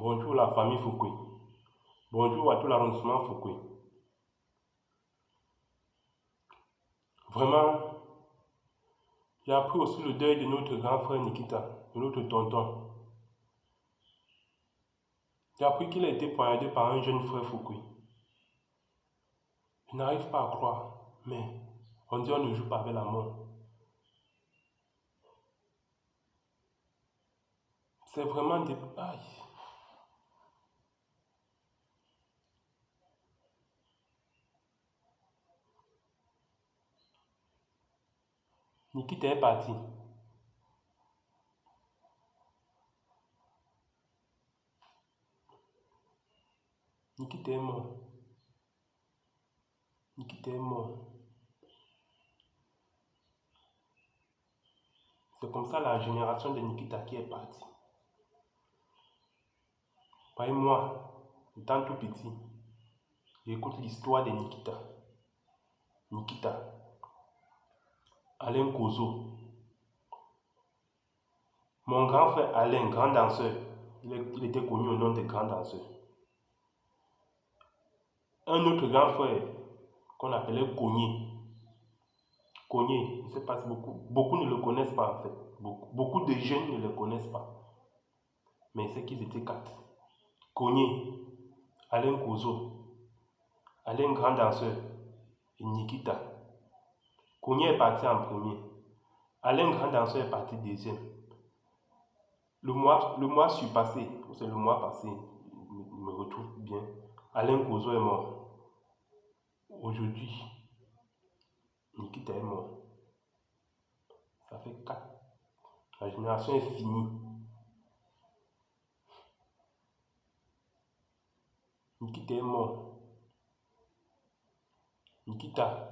Bonjour la famille Fouquet. Bonjour à tout l'arrondissement Fouquet. Vraiment, j'ai appris aussi le deuil de notre grand frère Nikita, de notre tonton. J'ai appris qu'il a été poignardé par un jeune frère Fouquet. Je n'arrive pas à croire, mais on dit on ne joue pas avec la mort. C'est vraiment des... Aïe. Nikita est parti. Nikita est mort. Nikita est mort. C'est comme ça la génération de Nikita qui est partie. Voyez-moi, étant tout petit, j'écoute l'histoire de Nikita. Nikita, Alain Kozo. Mon grand frère Alain, grand danseur, il était connu au nom de grand danseur. Un autre grand frère qu'on appelait Cogné. Cogné, je ne sais pas si beaucoup ne le connaissent pas en fait. Beaucoup de jeunes ne le connaissent pas. Mais c'est qu'ils étaient 4. Cogné, Alain Kozo, Alain grand danseur et Nikita. Cogné est parti en premier. Alain grand danseur est parti deuxième. Le mois surpassé, c'est le mois passé, je me retrouve bien. Alain Kozo est mort. Aujourd'hui, Nikita est mort. Ça fait 4. La génération est finie. Nikita est mort. Nikita,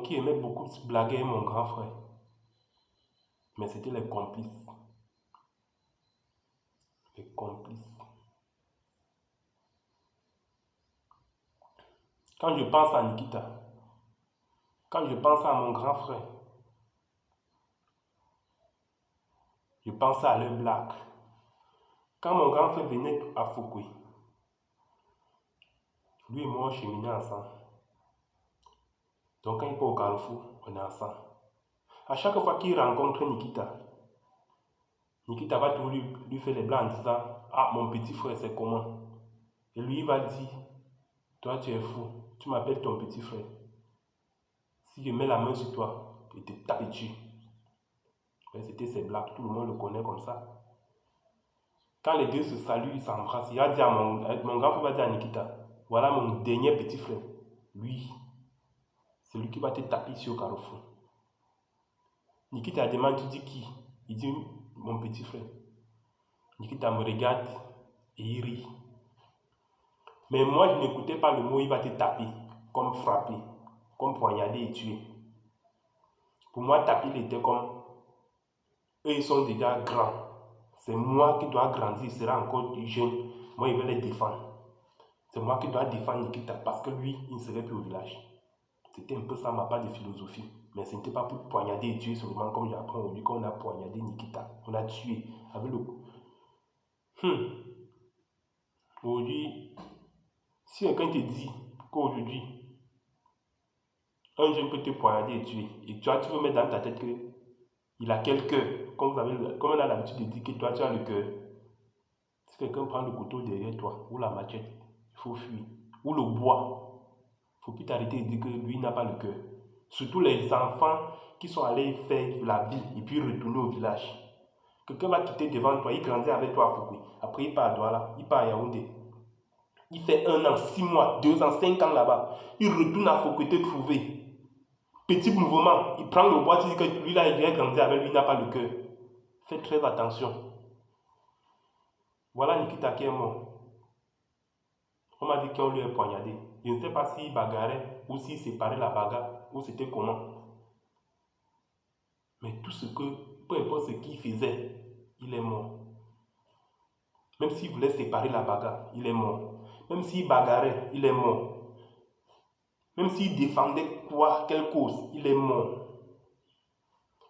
qui aimait beaucoup se blaguer, mon grand frère. Mais c'était les complices. Les complices. Quand je pense à Nikita, quand je pense à mon grand frère, je pense à leur blague. Quand mon grand frère venait à Fouquet, lui et moi on cheminait ensemble. Donc quand il part au Carrefour, on est ensemble. À chaque fois qu'il rencontre Nikita, Nikita va toujours lui faire les blagues en disant « Ah, mon petit frère, c'est comment ?» Et lui, il va dire « Toi, tu es fou, tu m'appelles ton petit frère. Si je mets la main sur toi, je te tape dessus. » C'était ses blagues, tout le monde le connaît comme ça. Quand les deux se saluent, ils s'embrassent. Il va dire à mon grand frère va dire à Nikita « Voilà mon dernier petit frère. Lui, c'est lui qui va te taper ici au Carrefour. » Nikita demande, tu dis qui? Il dit mon petit frère. Nikita me regarde et il rit. Mais moi, je n'écoutais pas le mot il va te taper, comme frapper, comme poignarder et tuer. Pour moi, taper, il était comme eux, ils sont déjà grands. C'est moi qui dois grandir, il sera encore jeune. Moi, il veut les défendre. C'est moi qui dois défendre Nikita parce que lui, il ne serait plus au village. C'était un peu ça ma part de philosophie. Mais ce n'était pas pour poignarder et tuer seulement comme j'apprends aujourd'hui qu'on a poignardé Nikita. On a tué avec le... Aujourd'hui, si quelqu'un te dit qu'aujourd'hui, un jeune peut te poignarder et tuer, et toi, tu veux mettre dans ta tête qu'il a quel cœur, comme on a l'habitude de dire que toi, tu as le cœur. Si quelqu'un prend le couteau derrière toi, ou la machette, il faut fuir. Ou le bois, il ne faut plus t'arrêter et dire que lui n'a pas le cœur. Surtout les enfants qui sont allés faire la ville et puis retourner au village. Quelqu'un va quitter devant toi, il grandit avec toi à Fouquet. Après, il part à Douala, il part à Yaoundé. Il fait 1 an, 6 mois, 2 ans, 5 ans là-bas. Il retourne à Fouquet te trouver. Petit mouvement, il prend le bois, tu dis que lui là, il a grandi avec lui, il n'a pas le cœur. Faites très attention. Voilà Nikita qui est mort. On m'a dit qu'on lui a poignardé. Je ne sais pas s'il bagarrait ou s'il séparait la bagarre ou c'était comment. Mais tout ce que, peu importe ce qu'il faisait, il est mort. Même s'il voulait séparer la bagarre, il est mort. Même s'il bagarrait, il est mort. Même s'il défendait quelle cause, il est mort.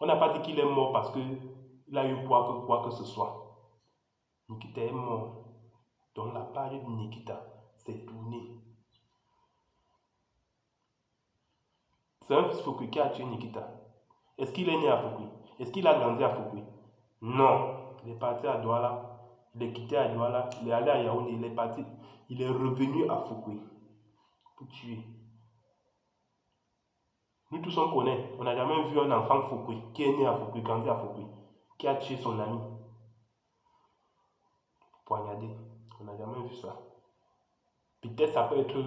On n'a pas dit qu'il est mort parce que il a eu quoi que ce soit. Nikita est mort. Donc la page de Nikita s'est tournée. C'est un Fukui qui a tué Nikita. Est-ce qu'il est né à Fukui? Est-ce qu'il a grandi à Fukui? Non. Il est parti à Douala. Il est quitté à Douala. Il est allé à Yaoundé. Il est parti. Il est revenu à Fukui pour tuer. Nous tous on connaît. On n'a jamais vu un enfant Fukui qui est né à Fukui, grandi à Fukui, qui a tué son ami. Poignardé. On n'a jamais vu ça. Peut-être ça peut être,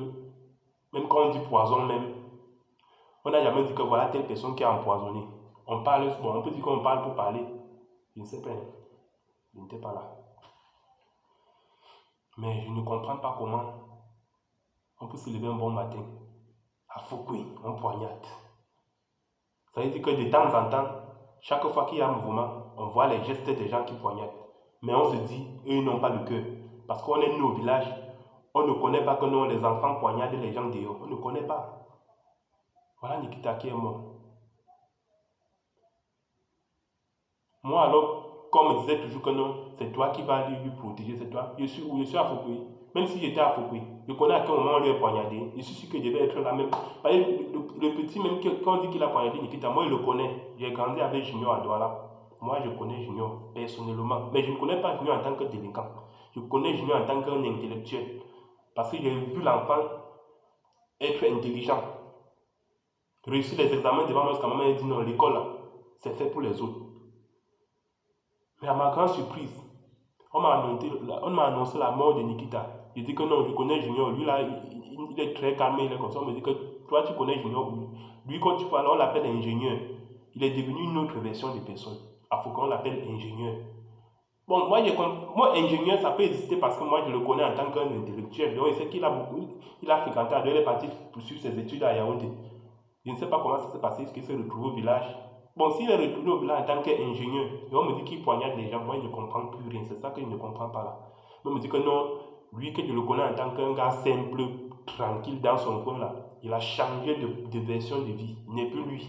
même quand on dit poison même, on n'a jamais dit que voilà telle personne qui a empoisonné. On parle, bon, on peut dire qu'on parle pour parler. Je ne sais pas. Je n'étais pas là. Mais je ne comprends pas comment on peut se lever un bon matin à Fukui, on poignarde. Ça veut dire que de temps en temps, chaque fois qu'il y a un mouvement, on voit les gestes des gens qui poignardent. Mais on se dit, eux n'ont pas le cœur. Parce qu'on est né au village, on ne connaît pas que non, les enfants poignardent les gens dehors. On ne connaît pas. Voilà Nikita qui est mort. Moi alors, comme on me disait toujours que non, c'est toi qui vas lui protéger, c'est toi. Je suis à Fukui. Même si j'étais à Fukui, je connais à quel moment on lui a poignardé. Je suis sûr que je vais être là même. Le petit même, quand on dit qu'il a poignardé Nikita, moi je le connais. J'ai grandi avec Junior à Douala. Moi je connais Junior personnellement. Mais je ne connais pas Junior en tant que délinquant. Je connais Junior en tant qu'un intellectuel. Parce que j'ai vu l'enfant être intelligent. Réussir les examens devant moi, parce que ma maman dit non, l'école là, c'est fait pour les autres. Mais à ma grande surprise, on m'a annoncé la mort de Nikita. Je dis que non, je connais Junior. Lui là, il est très calme, il est comme ça. On me dit que toi, tu connais Junior. Lui, quand tu parles, on l'appelle ingénieur. Il est devenu une autre version de personne. Il faut qu'on l'appelle ingénieur. Bon, moi, ingénieur, ça peut exister parce que moi, je le connais en tant qu'un intellectuel. Donc, il sait qu'il a il a fréquenté, il est parti poursuivre ses études à Yaoundé. Je ne sais pas comment ça s'est passé, est-ce qu'il s'est retrouvé au village. Bon, s'il est retourné au village en tant qu'ingénieur, et on me dit qu'il poignarde les gens, moi je ne comprends plus rien, c'est ça que je ne comprends pas là. On me dit que non, lui que je le connais en tant qu'un gars simple, tranquille dans son coin là, il a changé de version de vie, il n'est plus lui.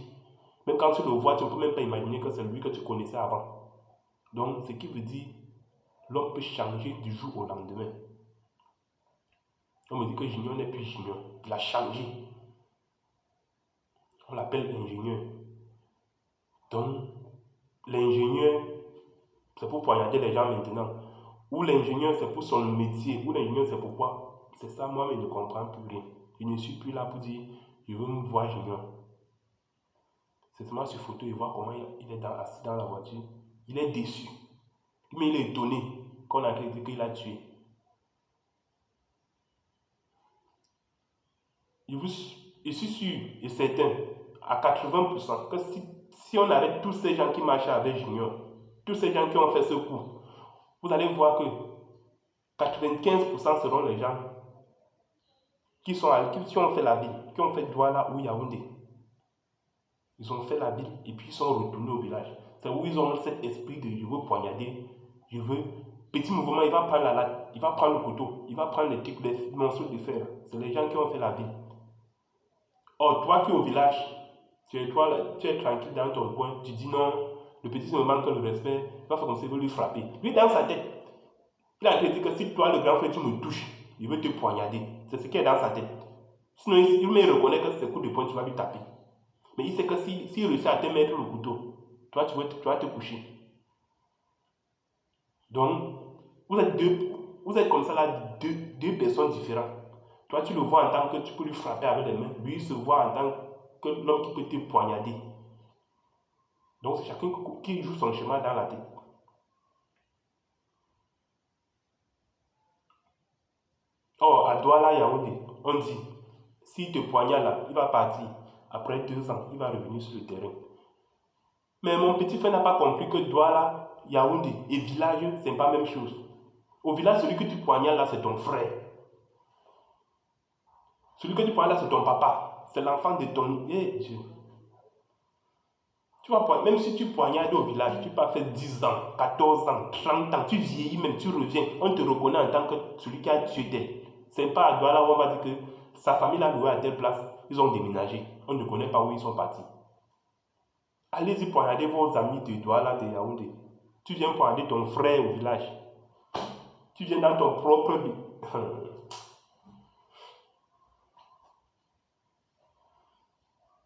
Même quand tu le vois, tu ne peux même pas imaginer que c'est lui que tu connaissais avant. Donc, ce qui veut dire, l'homme peut changer du jour au lendemain. On me dit que Junior n'est plus Junior, il a changé. On l'appelle ingénieur. Donc, l'ingénieur, c'est pour poignarder les gens maintenant. Ou l'ingénieur, c'est pour son métier. Ou l'ingénieur, c'est pourquoi. C'est ça, moi, mais je ne comprends plus rien. Je ne suis plus là pour dire, je veux me voir Junior. C'est seulement sur photo, il voit comment il est assis dans la voiture. Il est déçu. Mais il est étonné qu'on a dit qu'il a tué. Je suis sûr et certain, à 80%, que si on arrête tous ces gens qui marchaient avec Junior, tous ces gens qui ont fait ce coup, vous allez voir que 95% seront les gens qui ont fait la ville, qui ont fait Douala ou Yaoundé. Ils ont fait la ville et puis ils sont retournés au village. C'est où ils ont cet esprit de je veux poignarder, je veux. Petit mouvement, il va prendre la latte, il va prendre le couteau, il va prendre les morceaux de fer. C'est les gens qui ont fait la ville. Or, toi qui es au village, tu es tranquille dans ton coin, tu dis non, le petit me manque le respect, il va faire comme s'il veut lui frapper. Lui, dans sa tête, il a dit que si toi, le grand frère, tu me touches, il veut te poignarder. C'est ce qui est dans sa tête. Sinon, il reconnaît que c'est coup de poing, tu vas lui taper. Mais il sait que s'il réussit à te mettre le couteau, toi, tu vas te coucher. Donc, vous êtes comme ça là, deux personnes différentes. Toi, tu le vois en tant que tu peux lui frapper avec les mains. Lui, il se voit en tant que l'homme qui peut te poignarder. Donc, c'est chacun qui joue son chemin dans la tête. Or, à Douala Yaoundé, on dit, s'il te poignarde là, il va partir. Après 2 ans, il va revenir sur le terrain. Mais mon petit frère n'a pas compris que Douala, Yaoundé et village, ce n'est pas la même chose. Au village, celui que tu poignardes là, c'est ton frère. Celui que tu poignardes là, c'est ton papa. C'est l'enfant de ton... Eh Dieu. Tu vois, même si tu poignardes au village, tu peux faire 10 ans, 14 ans, 30 ans, tu vieillis même, tu reviens, on te reconnaît en tant que celui qui a tué tel. C'est pas à Douala où on va dire que sa famille l'a loué à telle place, ils ont déménagé. On ne connaît pas où ils sont partis. Allez-y poignarder vos amis de Douala, de Yaoundé. Tu viens poignarder ton frère au village. Tu viens dans ton propre...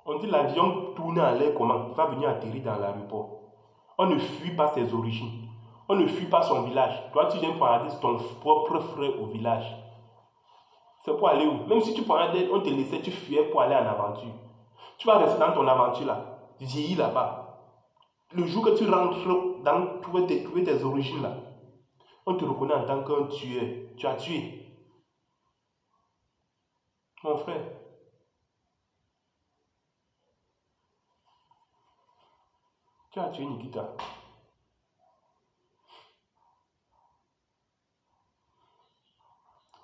On dit l'avion tourne en l'air comment? Il va venir atterrir dans l'aéroport. On ne fuit pas ses origines. On ne fuit pas son village. Toi, tu viens poignarder ton propre frère au village. C'est pour aller où? Même si tu poignardais, on te laissait, tu fuyais pour aller en aventure. Tu vas rester dans ton aventure là, vieillir là-bas. Le jour que tu rentres dans trouver tes origines là, on te reconnaît en tant qu'un tueur. Tu as tué. Mon frère. Tu as tué Nikita.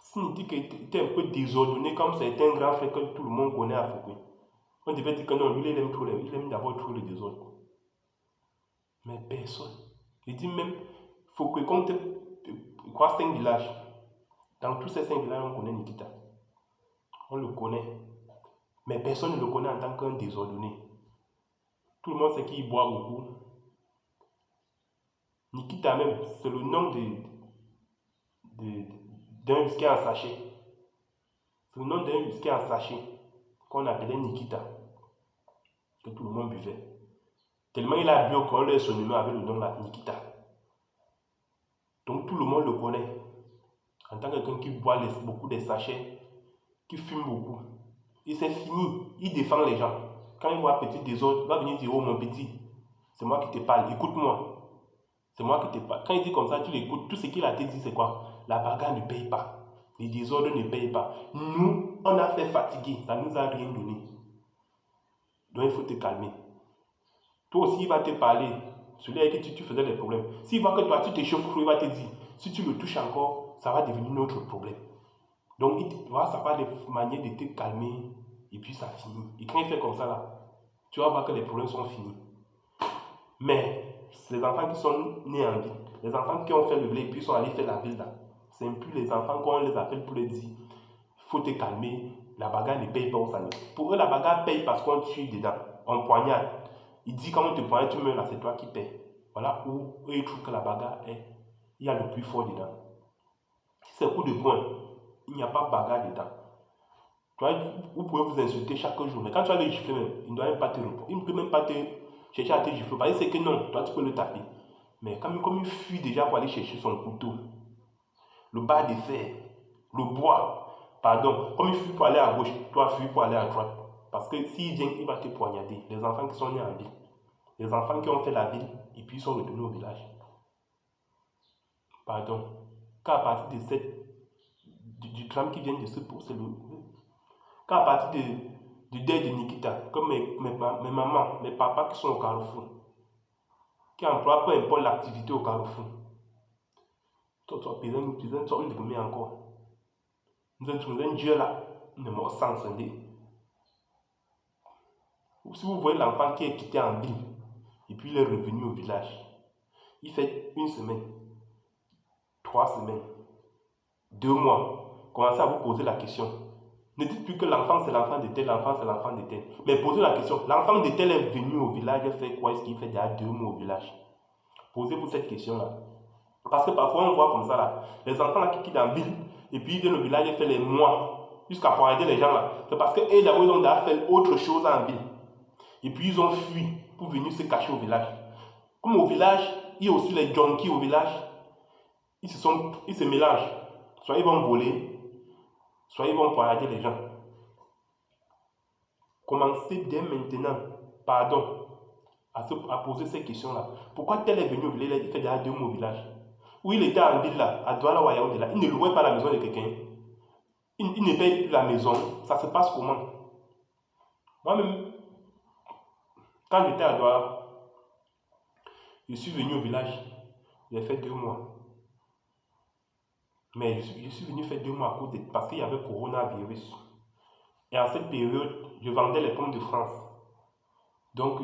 Si Nikita était un peu désordonné comme certains grands frères que tout le monde connaît à Foucault, on devait dire que non, lui il aime trop il aime d'abord trop le désordre. Mais personne. Il dit même, Foucault compte 5 villages. Dans tous ces 5 villages, on connaît Nikita. On le connaît. Mais personne ne le connaît en tant qu'un désordonné. Tout le monde sait qu'il boit beaucoup. Nikita même, c'est le nom d'un whisky en sachet. C'est le nom d'un whisky en sachet qu'on appelait Nikita, que tout le monde buvait. Tellement il a bu qu'on leur son nom avec le nom là, Nikita. Donc tout le monde le connaît. En tant que quelqu'un qui boit beaucoup de sachets, qui fume beaucoup. Et c'est fini. Il défend les gens. Quand il voit petit désordre, il va venir dire, oh mon petit, c'est moi qui te parle, écoute-moi. C'est moi qui te parle. Quand il dit comme ça, tu l'écoutes. Tout ce qu'il a te dit, c'est quoi? La bagarre ne paye pas. Les désordres ne payent pas. Nous, on a fait fatiguer. Ça ne nous a rien donné. Donc il faut te calmer. Toi aussi, il va te parler. Celui avec qui tu faisais des problèmes. S'il voit que toi, tu t'échauffes, il va te dire, si tu le touches encore, ça va devenir notre problème. Donc, il va savoir des manières de te calmer. Et puis, ça finit. Et quand il fait comme ça, là, tu vas voir que les problèmes sont finis. Mais, c'est les enfants qui sont nés en ville, les enfants qui ont fait le blé, puis sont allés faire la ville là. C'est plus les enfants qu'on les appelle pour les dire, il faut te calmer, la bagarre ne paye pas au salaire. Pour eux, la bagarre paye parce qu'on tue dedans, on poignarde. Il dit quand on te poignarde, tu meurs là, c'est toi qui payes. Voilà où eux ils trouvent que la bagarre est, il y a le plus fort dedans. Si c'est coup de poing, il n'y a pas de bagarre dedans. Toi, vous pouvez vous insulter chaque jour, mais quand tu vas le gifler même, il ne doit même pas te répondre. Il ne peut même pas te chercher à te gifler. Parce que c'est que non, toi tu peux le taper. Mais comme il fuit déjà pour aller chercher son couteau, le bas de fer, le bois, pardon, comme il fuit pour aller à gauche, toi fuis pour aller à droite. Parce que s'il vient, il va te poignarder. Les enfants qui sont nés en ville, les enfants qui ont fait la ville, et puis ils sont retournés au village. Pardon. Qu'à partir de du drame qui vient de se poser, qu'à partir du deuil de Nikita, comme mes mamans, mes papas qui sont au Carrefour, qui emploient peu importe l'activité au Carrefour, toi, tu as encore. Nous sommes un Dieu là, ne m'a sans scindé. Si vous voyez l'enfant qui est quitté en ville, et puis il est revenu au village, il fait 1 semaine, 3 semaines, 2 mois, commencez à vous poser la question. Ne dites plus que l'enfant c'est l'enfant de tel, l'enfant c'est l'enfant de tel. Mais posez la question, l'enfant de tel est venu au village, il fait quoi? Est-ce qu'il fait déjà 2 mois au village? Posez-vous cette question-là. Parce que parfois on voit comme ça là, les enfants là qui quittent en ville, et puis ils viennent au village et font les mois, jusqu'à pointer les gens là. C'est parce qu'eux d'abord ils ont déjà fait autre chose en ville. Et puis ils ont fui pour venir se cacher au village. Comme au village, il y a aussi les junkies au village, ils se mélangent. Soit ils vont voler, soit ils vont poignarder les gens. Commencez dès maintenant, pardon, à poser ces questions-là. Pourquoi tel est venu au village, il fait déjà 2 mois au village? Où il était en ville là, à Douala ou à Yaoundé là, il ne louait pas la maison de quelqu'un. Il ne paye plus la maison. Ça se passe comment? Moi-même, quand j'étais à Douala, je suis venu au village, j'ai fait 2 mois. Mais je suis venu faire 2 mois à cause parce qu'il y avait coronavirus. Et en cette période, je vendais les pommes de France. Donc,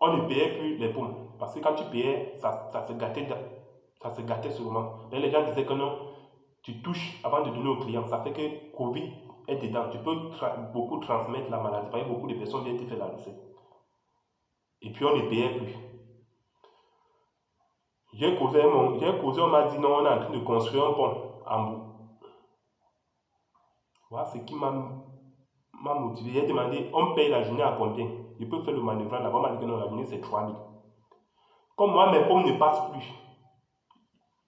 on ne payait plus les pommes. Parce que quand tu payais, ça se gâtait seulement. Mais les gens disaient que non, tu touches avant de donner aux clients. Ça fait que Covid est dedans. Tu peux beaucoup transmettre la maladie. Parce que beaucoup de personnes viennent te faire la recette. Et puis on ne payait plus. J'ai causé, on m'a dit non, on est en train de construire un pont en bout. Voilà ce qui m'a motivé. J'ai demandé, on paye la journée à combien? Je peux faire le manœuvre là-bas. On m'a dit que non, la journée c'est 3000. Comme moi, mes pommes ne passent plus.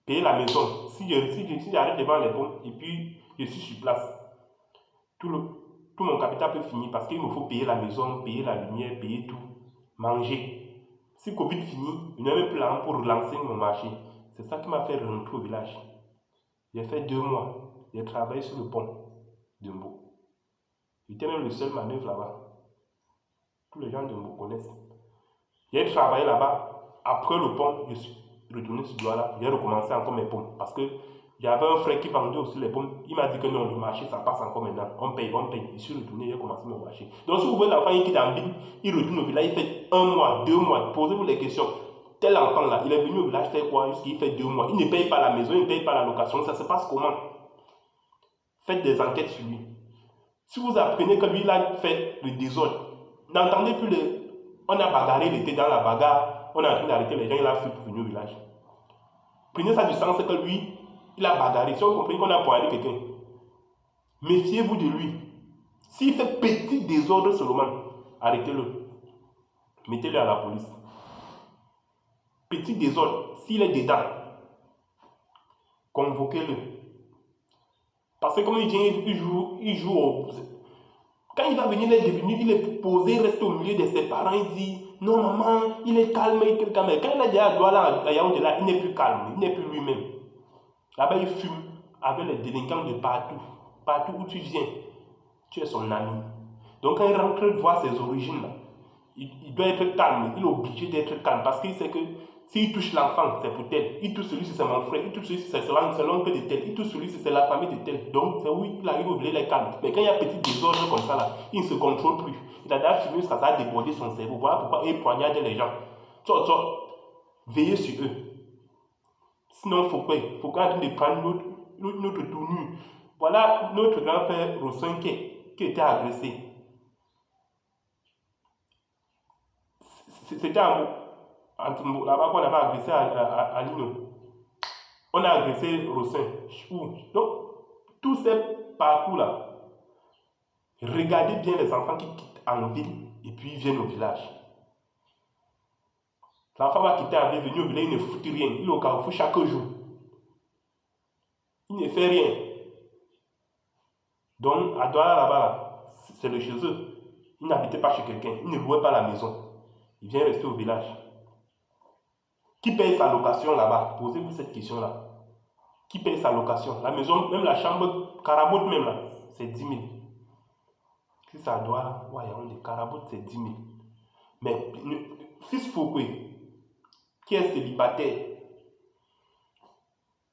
Payer la maison. Si j'arrive devant les pommes et puis je suis sur place, tout mon capital peut finir parce qu'il me faut payer la maison, payer la lumière, payer tout, manger. Si Covid finit, je n'ai même plus l'argent pour relancer mon marché. C'est ça qui m'a fait rentrer au village. J'ai fait 2 mois. J'ai travaillé sur le pont de Mbo. J'étais même le seul manœuvre là-bas. Tous les gens de Mbo connaissent. J'ai travaillé là-bas. Après le pont, je suis retourné sur Douala. J'ai recommencé encore mes pommes. Parce que j'avais un frère qui vendait aussi les pommes. Il m'a dit que non, le marché, ça passe encore maintenant. On paye, on paye. Je suis retourné, j'ai commencé mon marché. Donc si vous voyez l'enfant qui est en ville, il retourne au village, il fait 1 mois, 2 mois. Posez-vous les questions. Tel enfant là, il est venu au village faire quoi? Jusqu'il fait 2 mois. Il ne paye pas la maison, il ne paye pas la location. Ça se passe comment? Faites des enquêtes sur lui. Si vous apprenez que lui, il a fait le désordre, n'entendez plus le... On a bagarré, il était dans la bagarre, on est en train d'arrêter les gens, il a fui pour venir au village. Prenez ça du sens que lui, il a bagarré. Si on comprend qu'on a poignardé quelqu'un, méfiez-vous de lui. S'il fait petit désordre seulement, arrêtez-le. Mettez-le à la police. Petit désordre, s'il est dedans, convoquez-le. Parce que comme il vient, il joue au... Quand il va venir, il est posé, rester au milieu de ses parents, il dit non maman, il est calme, il est calme. Quand il a dit à Douala, à Yaoundé là, il n'est plus calme, il n'est plus lui-même. Là-bas, il fume avec les délinquants de partout. Partout où tu viens, tu es son ami. Donc quand il rentre voir ses origines, là, il doit être calme, il est obligé d'être calme parce qu'il sait que s'il touche l'enfant, c'est pour tel. Il touche celui-ci, c'est mon frère. Il touche celui-ci, c'est l'oncle de tel. Il touche celui-ci, c'est la famille de tel. Donc, c'est oui, il arrive au village, il est calme. Mais quand il y a petit désordre comme ça, là, il ne se contrôle plus. Il a déjà fumé jusqu'à ça a débordé son cerveau. Voilà pourquoi il poignarde les gens. Veillez sur eux. Sinon, il faut quoi? Il faut quand même prendre notre tournure. Voilà notre grand-père Rossin qui était agressé. C'était là-bas qu'on avait agressé à Lino. On a agressé Rossin. Donc, tous ces parcours-là, regardez bien les enfants qui quittent en ville et puis viennent au village. L'enfant va quitter en ville, venir au village, il ne fout rien. Il est au carrefour chaque jour. Il ne fait rien. Donc, à Douala là-bas, c'est le chez eux. Il n'habitait pas chez quelqu'un. Il ne louait pas la maison. Il vient rester au village. Qui paye sa location là-bas? Posez-vous cette question-là. Qui paye sa location? La maison, même la chambre, Carabote même là, c'est 10 000. Si ça doit là, ouais, on dit Carabote, c'est 10 000. Mais fils Fouquet, qui est célibataire,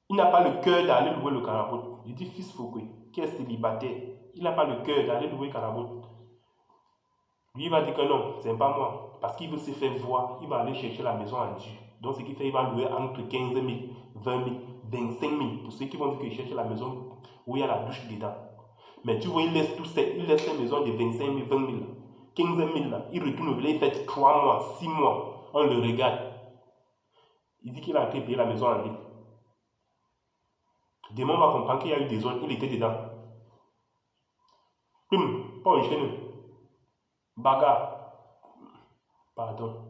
il n'a pas le cœur d'aller louer le Carabote. Je dis fils Fouquet, qui est célibataire, il n'a pas le cœur d'aller louer le Carabote. Lui, il va dire que non, c'est pas moi. Parce qu'il veut se faire voir, il va aller chercher la maison en Dieu. Donc, ce qui fait, il va louer entre 15 000, 20 000, 25 000. Pour ceux qui vont dire qu'il cherche la maison où il y a la douche dedans. Mais tu vois, il laisse ces maisons de 25 000, 20 000, 15 000 là. Il retourne au village, il fait 3 mois, 6 mois. On le regarde. Il dit qu'il a été payé la maison en ville. Demain, on va comprendre qu'il y a eu des zones, il était dedans. Pas enchaîné. Bagarre. Pardon.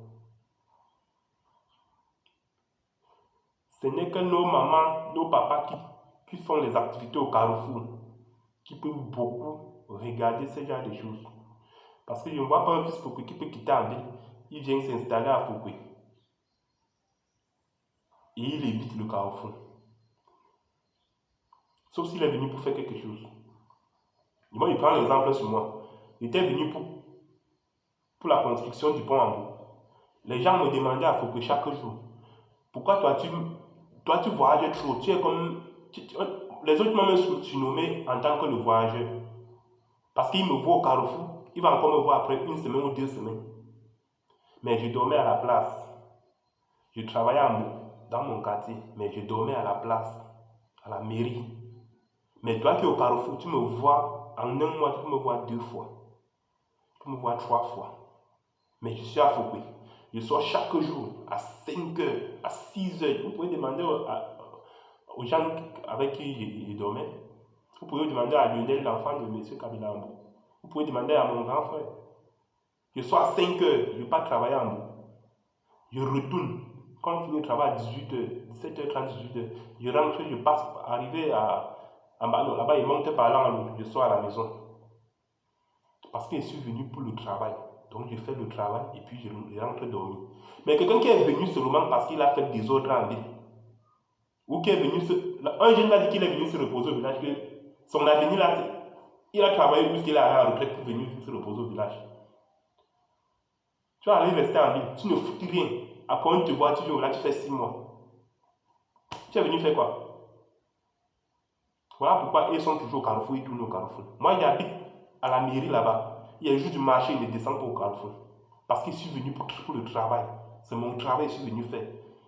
Ce n'est que nos mamans, nos papas qui font les activités au carrefour, qui peuvent beaucoup regarder ce genre de choses. Parce que je ne vois pas un fils Fouquet qui peut quitter en ville, il vient s'installer à Fouquet. Et il évite le carrefour. Sauf s'il est venu pour faire quelque chose. Moi, il prend l'exemple sur moi. Il était venu pour la construction du pont en bout. Les gens me demandaient à Fouquet chaque jour, pourquoi toi tu voyages trop, tu es comme... les autres m'ont même surnommé en tant que le voyageur. Parce qu'il me voit au carrefour, il va encore me voir après 1 semaine ou 2 semaines. Mais je dormais à la place. Je travaillais dans mon quartier, mais je dormais à la place, à la mairie. Mais toi qui es au carrefour, tu me vois, en 1 mois, tu peux me voir 2 fois. Tu peux me voir 3 fois. Mais je suis à Fouquet. Je sors chaque jour à 5 heures, à 6 heures. Vous pouvez demander aux gens avec qui je dormais. Vous pouvez demander à Lionel, l'enfant de M. Kabila Ambou. Vous pouvez demander à mon grand frère. Je sors à 5 heures, je ne vais pas travailler en Ambou. Je retourne. Quand je finis le travail à 18h, 17h30, 18h, je rentre, je passe, arrivé là-bas, il monte par là en haut, je sors à la maison. Parce que je suis venu pour le travail. Donc je fais le travail et puis je rentre dormir. Mais quelqu'un qui est venu seulement parce qu'il a fait des ordres en ville, ou qui est venu un jeune a dit qu'il est venu se reposer au village, que son avenir là, il a travaillé jusqu'il est allé en retraite pour venir se reposer au village. Tu vas aller rester en ville, tu ne fous rien. Après on te voit, tu viens là, tu fais 6 mois. Tu es venu faire quoi? Voilà pourquoi ils sont toujours au Carrefour, ils tournent au Carrefour. Moi j'habite à la mairie là-bas. Il y a juste du marché, il ne descend pas au Carrefour. Parce que je suis venu pour le travail. C'est mon travail que je suis venu faire.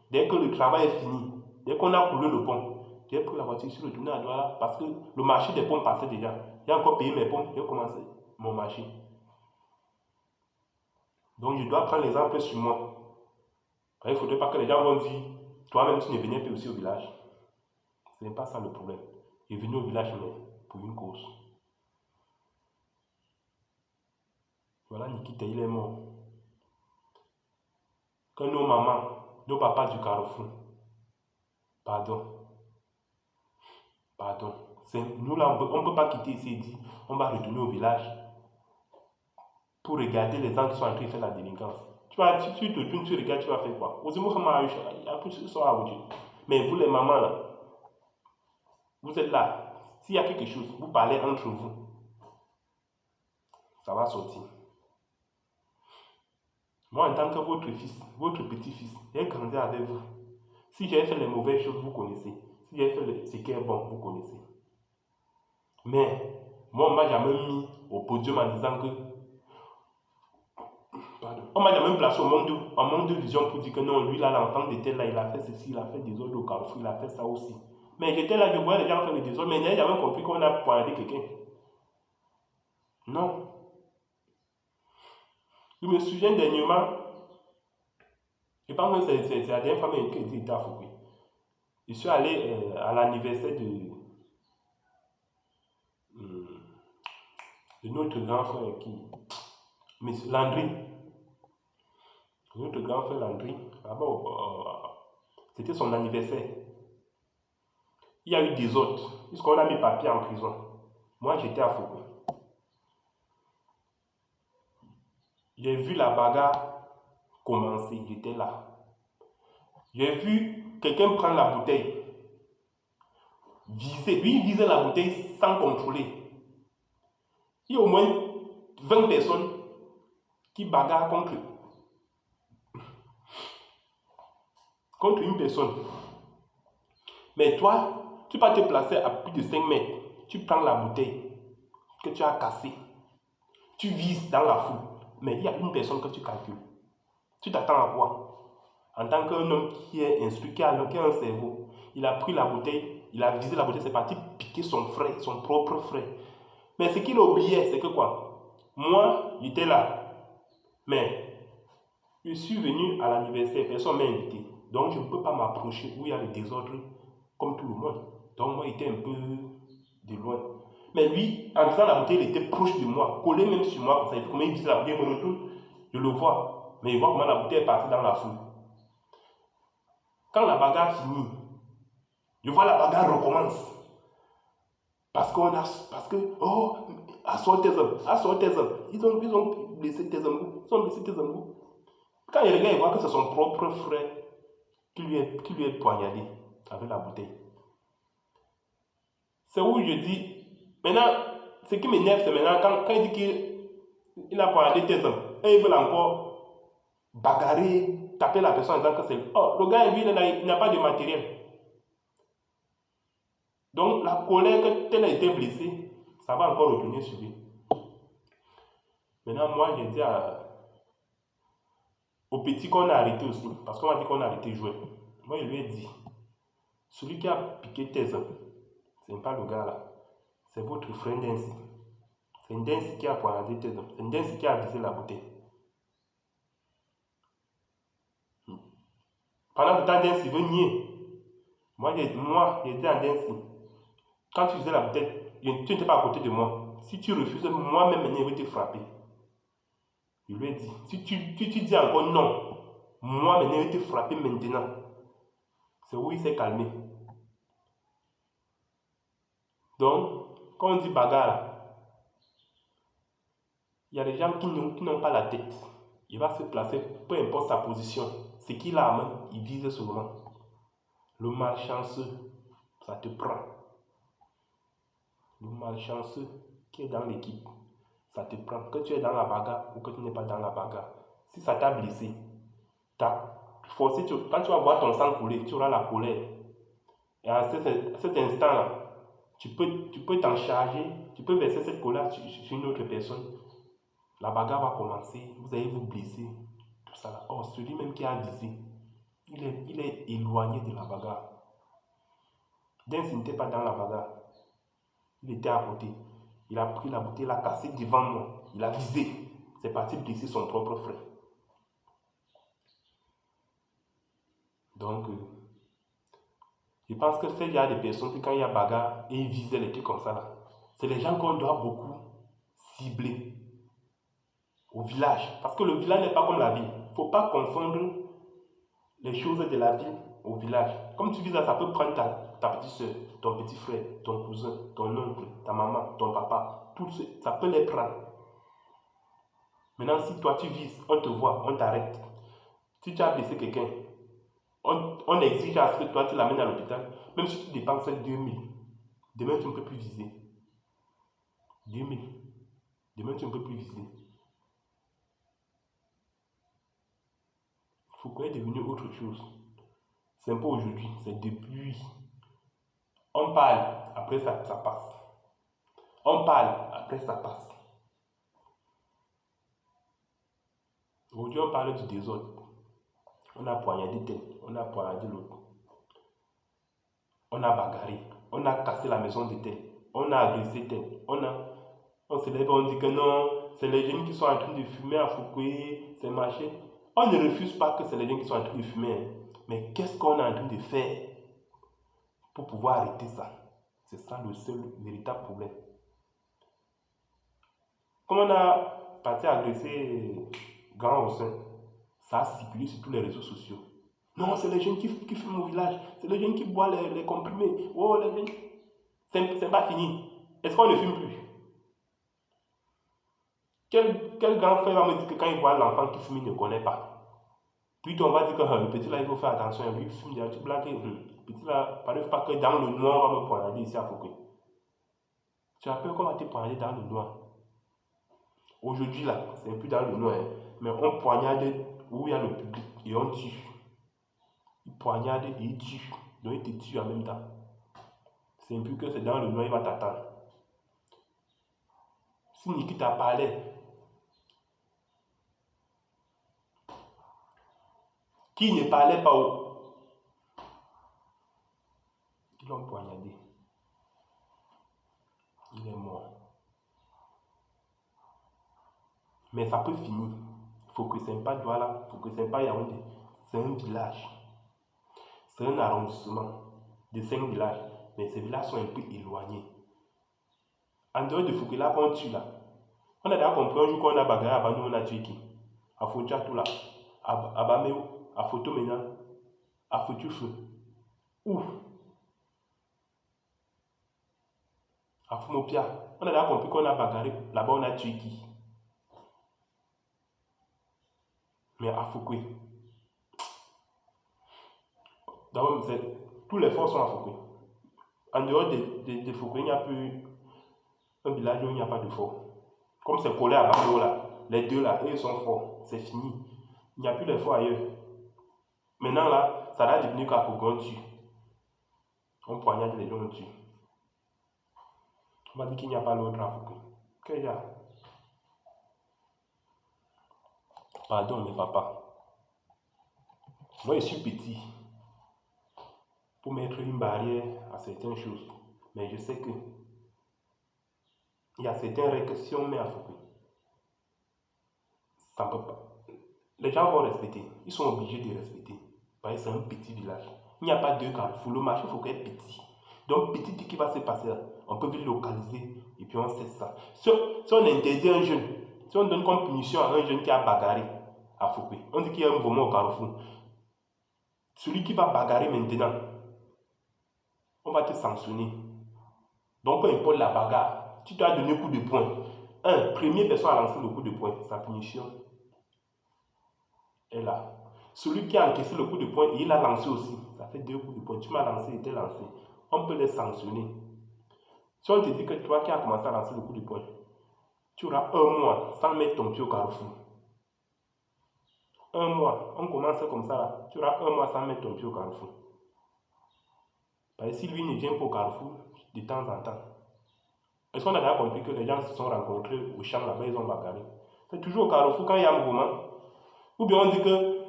Dès que le travail est fini, dès qu'on a coulé le pont, j'ai pris la voiture, je suis retourné à Douala parce que le marché des pompes passait déjà. J'ai encore payé mes pompes, j'ai commencé mon marché. Donc je dois prendre l'exemple sur moi. Il ne faudrait pas que les gens vont dire, toi-même tu ne venais plus aussi au village. Ce n'est pas ça le problème. Je suis venu au village mais pour une cause. Voilà, Nikita, il est mort. Que nos mamans, nos papas du Carrefour, pardon, nous là, on ne peut pas quitter ici et dire, on va retourner au village pour regarder les gens qui sont en train de faire la délinquance. Tu te tournes, tu regardes, tu vas faire quoi? Mais vous les mamans là, vous êtes là. S'il y a quelque chose, vous parlez entre vous. Ça va sortir. Moi, en tant que votre fils, votre petit-fils, j'ai grandi avec vous. Si j'ai fait les mauvaises choses, vous connaissez. Si j'ai fait ce qui est bon, vous connaissez. Mais moi, on ne m'a jamais mis au podium en disant que... Pardon. On m'a jamais placé au manque de vision pour dire que non, lui là, l'enfant de tel là, il a fait ceci, il a fait des ordres au Carrefour, il a fait ça aussi. Mais j'étais là, je voyais les gens faire des désordres, mais je n'ai jamais compris qu'on a poignardé quelqu'un. Non. Je me souviens dernièrement, je pense que c'est la dernière fois que j'ai été à Foucault. Je suis allé à l'anniversaire de notre grand frère mais Landry. Notre grand frère Landry, c'était son anniversaire. Il y a eu des autres, puisqu'on a mis papier en prison. Moi, j'étais à Foucault. J'ai vu la bagarre commencer, j'étais là. J'ai vu quelqu'un prendre la bouteille, lui visait la bouteille sans contrôler. Il y a au moins 20 personnes qui bagarrent contre une personne. Mais toi, tu vas te placer à plus de 5 mètres. Tu prends la bouteille que tu as cassée. Tu vises dans la foule. Mais il y a une personne que tu calcules. Tu t'attends à quoi? En tant qu'un homme qui est instruit, qui a un cerveau, il a pris la bouteille, il a visé la bouteille, c'est parti piquer son frère, son propre frère. Mais ce qu'il oubliait, c'est que quoi? Moi, j'étais là. Mais je suis venu à l'anniversaire, personne ne m'a invité. Donc je ne peux pas m'approcher où il y a le désordre comme tout le monde. Donc moi, j'étais un peu de loin. Mais lui, en faisant la bouteille, il était proche de moi, collé même sur moi. Vous savez comment il vise la bouteille, il me retourne, je le vois. Mais il voit comment la bouteille est partie dans la foule. Quand la bagarre finit, je vois la bagarre recommence. Parce que, oh, assois tes hommes. Ils ont blessé tes hommes. Quand il regarde, il voit que c'est son propre frère qui lui est poignardé avec la bouteille. C'est où je dis, maintenant, ce qui m'énerve, c'est maintenant, quand il dit qu'il a poignardé tes hommes, et il veut encore bagarrer, taper la personne en disant que c'est... Oh, le gars, lui, il n'a pas de matériel. Donc, la colère que tel a été blessé, ça va encore retourner sur lui. Maintenant, moi, j'ai dit au petit qu'on a arrêté aussi, parce qu'on m'a dit qu'on a arrêté de jouer. Moi, je lui ai dit, celui qui a piqué tes hommes, ce n'est pas le gars là, c'est votre frère Ndensi. C'est Ndensi qui a poignardé tes hommes, c'est Ndensi qui a visé la bouteille. Pendant ce temps, Dance, il veut nier. Moi, j'étais en Dance. Quand tu faisais la bouteille, tu n'étais pas à côté de moi. Si tu refuses, moi-même, je vais te frapper. Je lui ai dit, si tu dis encore non, moi, je vais te frapper maintenant. C'est où il s'est calmé. Donc, quand on dit bagarre, il y a des gens qui n'ont pas la tête. Il va se placer, peu importe sa position. Ce qu'il a à main, il vise seulement. Le malchanceux, ça te prend. Le malchanceux qui est dans l'équipe, ça te prend. Que tu es dans la bagarre ou que tu n'es pas dans la bagarre. Si ça t'a blessé, t'as forcé, quand tu vas voir ton sang couler, tu auras la colère. Et à cet instant-là, tu peux t'en charger, tu peux verser cette colère sur une autre personne. La bagarre va commencer, vous allez vous blesser, tout ça là. Or, celui même qui a visé, il est éloigné de la bagarre. Dance n'était pas dans la bagarre. Il était à côté. Il a pris la bouteille, il l'a cassée devant moi. Il a visé. C'est parti blesser son propre frère. Donc, je pense que c'est genre des personnes qui, quand il y a bagarre et ils visent les trucs comme ça là, c'est les gens qu'on doit beaucoup cibler au village. Parce que le village n'est pas comme la ville. Il ne faut pas confondre les choses de la ville au village. Comme tu vis là, ça peut prendre ta petite soeur, ton petit frère, ton cousin, ton oncle, ta maman, ton papa. Tout ça peut les prendre. Maintenant, si toi tu vises, on te voit, on t'arrête. Si tu as blessé quelqu'un, on exige à ce que toi tu l'amènes à l'hôpital. Même si tu dépenses 2000, demain tu ne peux plus viser. 2000, demain tu ne peux plus viser. Foucault est devenu autre chose. C'est pas aujourd'hui, c'est depuis. On parle, après ça passe. On parle, après ça passe. Aujourd'hui, on parle du désordre. On a poignardé tel, on a poignardé l'autre. On a bagarré, on a cassé la maison de tel, on a agressé tel, on se lève, on dit que non, c'est les jeunes qui sont en train de fumer à Foucault, c'est machin. On ne refuse pas que c'est les jeunes qui sont en train de fumer, hein. Mais qu'est-ce qu'on est en train de faire pour pouvoir arrêter ça? C'est ça le seul véritable problème. Comme on a parti agresser Grand Hossin, ça a circulé sur tous les réseaux sociaux. Non, c'est les jeunes qui fument au village, c'est les jeunes qui boivent les comprimés. Oh, les jeunes. C'est pas fini. Est-ce qu'on ne fume plus? Quel grand frère va me dire que quand il voit l'enfant qui fume, il ne connaît pas? Puis on va dire que le petit là, il faut faire attention, lui il fume déjà, tu blagues. Le petit là, n'arrive pas que dans le noir, on va me poignarder ici à Foucault. Tu as peur qu'on va te poignarder dans le noir. Aujourd'hui là, c'est plus dans le noir, hein, mais on poignarde où il y a le public et on tue. Il poignarde et il tue. Donc il te tue en même temps. C'est un peu que c'est dans le noir, il va t'attendre. Si Nikita parlait, qui ne parlait pas où? Ils l'ont poignardé. Il est mort. Mais ça peut finir. Faut que c'est pas Douala, faut que c'est pas Yaoundé. C'est un village. C'est un arrondissement de 5 villages. Mais ces villages sont un peu éloignés. En dehors de Foucault, là qu'on tue là. On a déjà compris un jour qu'on a bagarré à Bandou, on a tué qui? À Foutia tout là. À Bameo, à Photomena, à Foutufeu. Où? À Fumopia. On a déjà compris qu'on a bagarré. Là-bas, on a tué qui? Mais à Foucault. D'abord, tous les forts sont à Foucault. En dehors de Foucault, il n'y a plus un village où il n'y a pas de fort. Comme c'est collé à Bameo là, les deux là, eux ils sont forts. C'est fini. Il n'y a plus de forts ailleurs. Maintenant là, ça va devenir qu'à Foucault, on tue. On poignarde les gens, on tue. On va dire qu'il n'y a pas l'ordre à Foucault. Qu'il y a? Pardon, mes papas. Moi, je suis petit pour mettre une barrière à certaines choses. Mais je sais que il y a certaines règles que si on met à Foucault, ça ne peut pas. Les gens vont respecter. Ils sont obligés de respecter. Parce que c'est un petit village. Il n'y a pas de carrefour. Le marché, il faut qu'il est petit. Donc, petit qui va se passer là, on peut le localiser et puis on sait ça. Si on interdit un jeune, si on donne comme punition à un jeune qui a bagarré à Fouquet, on dit qu'il y a un mouvement au carrefour. Celui qui va bagarrer maintenant, on va te sanctionner. Donc, peu importe la bagarre, tu dois donner un coup de poing. Première personne à lancer le coup de poing, sa punition est là. Celui qui a encaissé le coup de poing, il a lancé aussi. Ça fait 2 coups de poing. Tu m'as lancé, il t'a lancé. On peut les sanctionner. Si on te dit que toi qui as commencé à lancer le coup de poing, tu auras 1 mois sans mettre ton pied au carrefour. 1 mois, on commence comme ça là. Tu auras 1 mois sans mettre ton pied au carrefour. Parce que si lui ne vient pas au carrefour, de temps en temps, est-ce qu'on a déjà compris que les gens se sont rencontrés au champ là-bas, ils ont bagarré? C'est toujours au carrefour quand il y a un mouvement. Ou bien on dit que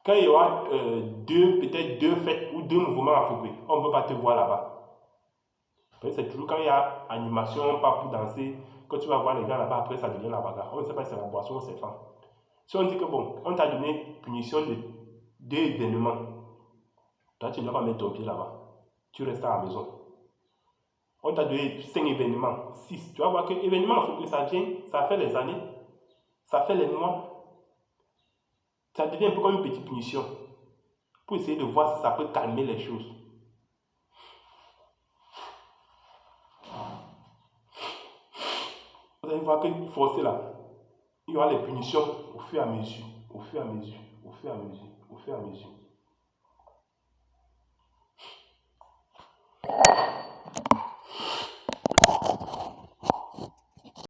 quand il y aura peut-être 2 fêtes ou 2 mouvements à Fouquet, on ne veut pas te voir là-bas. C'est toujours quand il y a animation, on part pour danser, quand tu vas voir les gens là-bas, après ça devient la bagarre. On ne sait pas si c'est la boisson ou c'est fan. Si on dit que bon, on t'a donné punition de 2 événements, toi tu ne dois pas mettre ton pied là-bas. Tu restes à la maison. On t'a donné 5 événements, 6. Tu vas voir que l'événement, il faut que ça vient, ça fait les années, ça fait les mois. Ça devient un peu comme une petite punition pour essayer de voir si ça peut calmer les choses. Vous allez voir que forcer là, il y aura les punitions au fur et à mesure, au fur et à mesure, au fur et à mesure, au fur et à mesure.